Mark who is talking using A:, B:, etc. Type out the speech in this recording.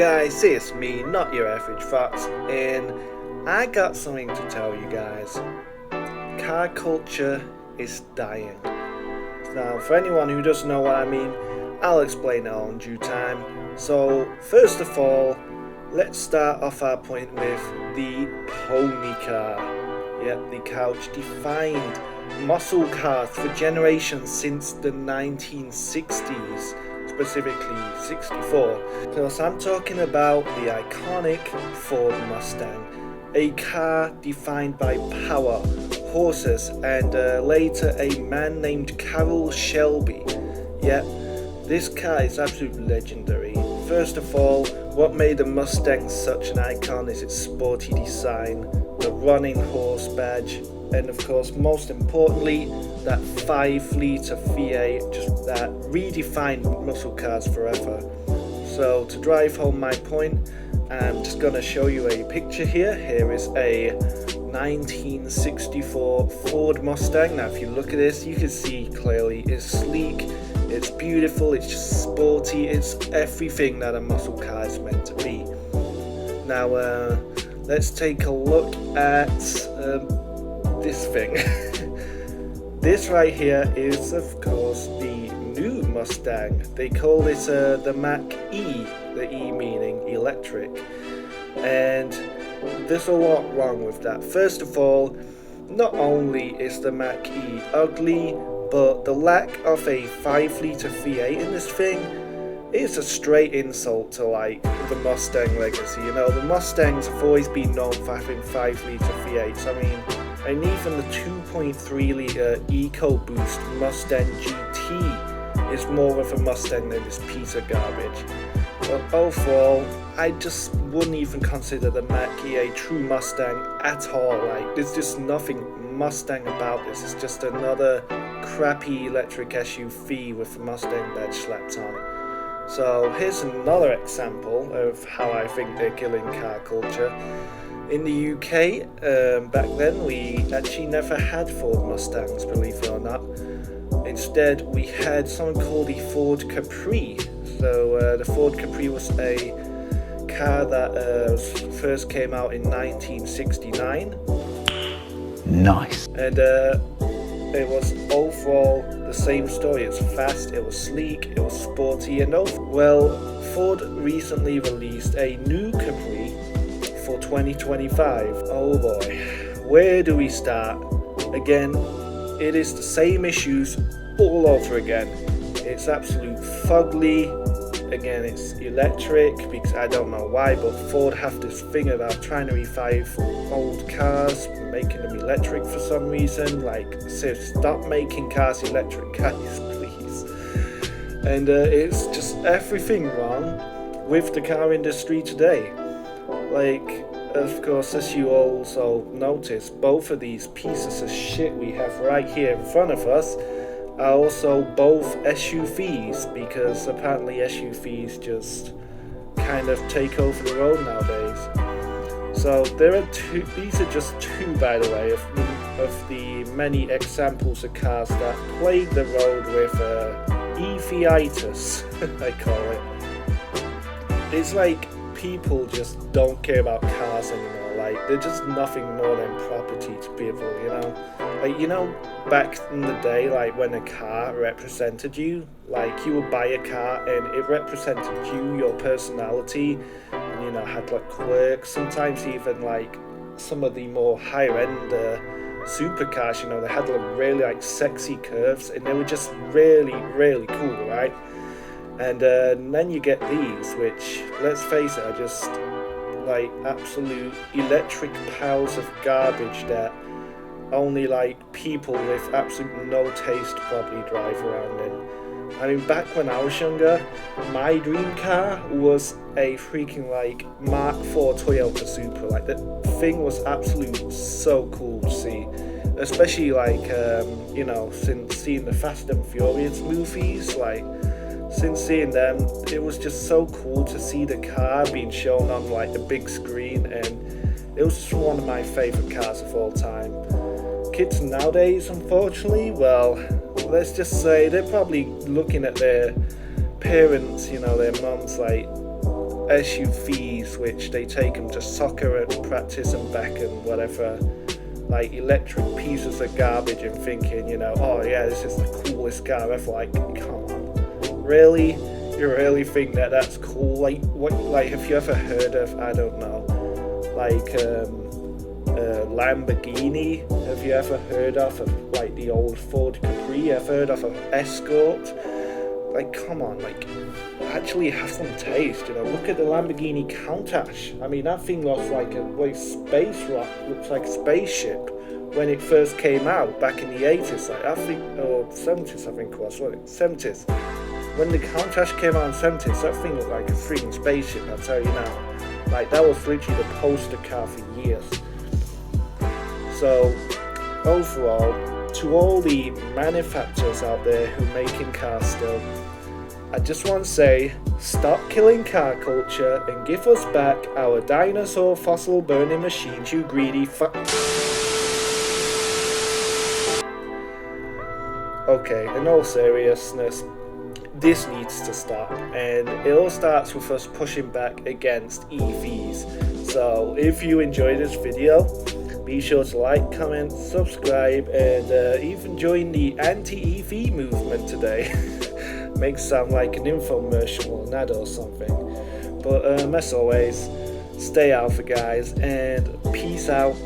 A: guys, it's me, not your average fox, and I got something to tell you guys. Car culture is dying. Now, for anyone who doesn't know what I mean, I'll explain it all in due time. So, first of all, let's start off our point with the pony car. Yep, the car which defined muscle cars for generations since the 1960s. Specifically 64, because I'm talking about the iconic Ford Mustang, a car defined by power, horses, and later a man named Carroll Shelby. Yep, this car is absolutely legendary. First of all, what made the Mustang such an icon is its sporty design, the running horse badge, and of course, most importantly, that 5-litre V8, just that redefined muscle cars forever. So to drive home my point, I'm just gonna show you a picture here. Here is a 1964 Ford Mustang. Now if you look at this, you can see clearly it's sleek, it's beautiful, it's just sporty, it's everything that a muscle car is meant to be. Now let's take a look at this thing. This right here is of course the new Mustang. They call it the Mach-E, the E meaning electric, and there's a lot wrong with that. First of all, not only is the Mach-E ugly, but the lack of a 5-litre V8 in this thing is a straight insult to like the Mustang legacy. You know, the Mustangs have always been known for having 5-litre V8s. I mean, and even the 2.3-litre EcoBoost Mustang GT is more of a Mustang than this piece of garbage. But overall, I just wouldn't even consider the Mach-E a true Mustang at all. Like, there's just nothing Mustang about this. It's just another crappy electric SUV with a Mustang badge slapped on. So here's another example of how I think they're killing car culture. In the UK, back then, we actually never had Ford Mustangs, believe it or not. Instead, we had something called the Ford Capri. So the Ford Capri was a car that first came out in 1969.
B: Nice.
A: And it was overall the same story. It was fast, it was sleek, it was sporty, and well, Ford recently released a new Capri for 2025. Oh boy, where do we start? Again, it is the same issues all over again. It's absolute fugly. Again, it's electric, because I don't know why, but Ford have this thing about trying to revive old cars, making them electric for some reason. Like, so stop making cars electric, guys, please. And it's just everything wrong with the car industry today. Like, of course, as you also notice, both of these pieces of shit we have right here in front of us are also both SUVs, because apparently SUVs just kind of take over the road nowadays. So there are two, these are just two, by the way, of the many examples of cars that plague the road with EV-itis, I call it. It's like people just don't care about cars anymore. Like, they're just nothing more than property to people, you know? Like, you know, back in the day, like, when a car represented you, like, you would buy a car and it represented you, your personality, and, you know, had, like, quirks, sometimes even, like, some of the more higher-end supercars, you know, they had, like, really, like, sexy curves, and they were just really, really cool, right? And then you get these, which, let's face it, are just like absolute electric piles of garbage that only like people with absolute no taste probably drive around in. I mean, back when I was younger, my dream car was a freaking like Mark IV Toyota Supra. Like, that thing was absolutely so cool to see. Especially like, you know, since seeing the Fast and Furious movies, like, since seeing them, it was just so cool to see the car being shown on like the big screen, and it was just one of my favorite cars of all time. Kids nowadays, unfortunately, well, let's just say they're probably looking at their parents, you know, their mums, like, SUVs, which they take them to soccer and practice and back and whatever, like electric pieces of garbage, and thinking, you know, oh yeah, this is the coolest car ever. Like, come on, really? You really think that that's cool? Like, what? Like, have you ever heard of, I don't know, like Lamborghini? Have you ever heard of like the old Ford Capri? I've heard of an Escort. Like, come on, like, actually have some taste, you know. Look at the Lamborghini Countach. I mean, that thing looks like a space rock, looks like a spaceship when it first came out back in the 80s, like, I think, or 70s, I think it was, wasn't it? 70s. When the Countach came out in 70s, that thing looked like a freaking spaceship, I'll tell you now. Like, that was literally the poster car for years. So, overall, to all the manufacturers out there who are making cars still, I just want to say, stop killing car culture and give us back our dinosaur fossil burning machines, you greedy fuck. Okay, in all seriousness, this needs to stop, and it all starts with us pushing back against EVs. So if you enjoyed this video, be sure to like, comment, subscribe, and even join the anti-EV movement today. Makes sound like an infomercial on that or something. But as always, stay alpha guys, and peace out.